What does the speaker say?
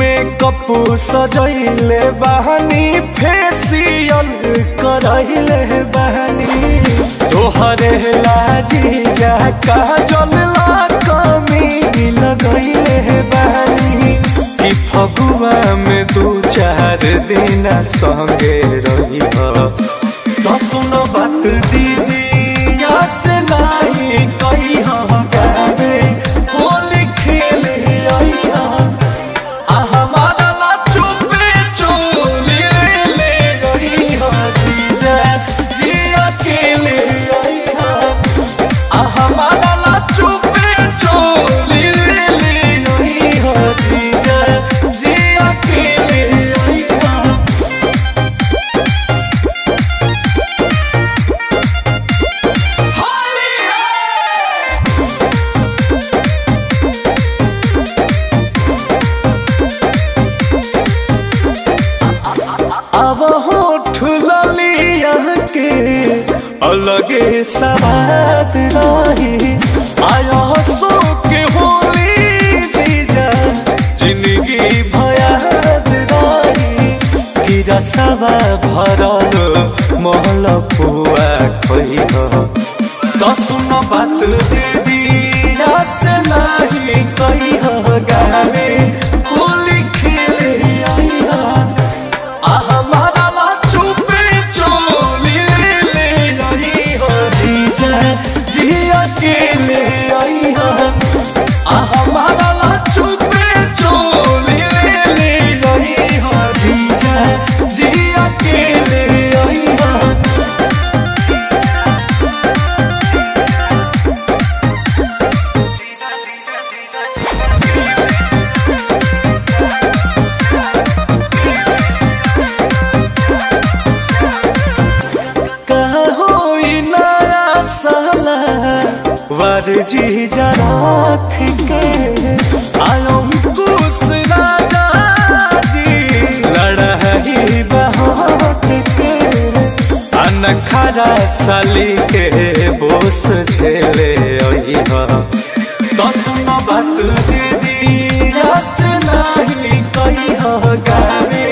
makeup सजैले बहनी facial करैले बहनी तोहरे लाजी जा काजल ला कमी लगैले बहनी कि फगुआ में 2-4 दिन संगे रही तो सुन बात दीदी से नहीं कही गावे होली खेले अब होठ ललिया के अलगे सवाद रही आया सो के होली जीजा जिंदगी भयाद रही कि रसवा भरल महल पुआ खोई तो सुन बात दीदी से नहीं कही गावे होली खेले जिया के ले आई हमारा ला चुपे चोली ले आई जीजा जिया के ले आई वर जी जराख के आयो कुस राजा जी लड़ही बहाक के अनखरा साली के बोस झेले तो सुन बात दीदी रस नहीं कही गावे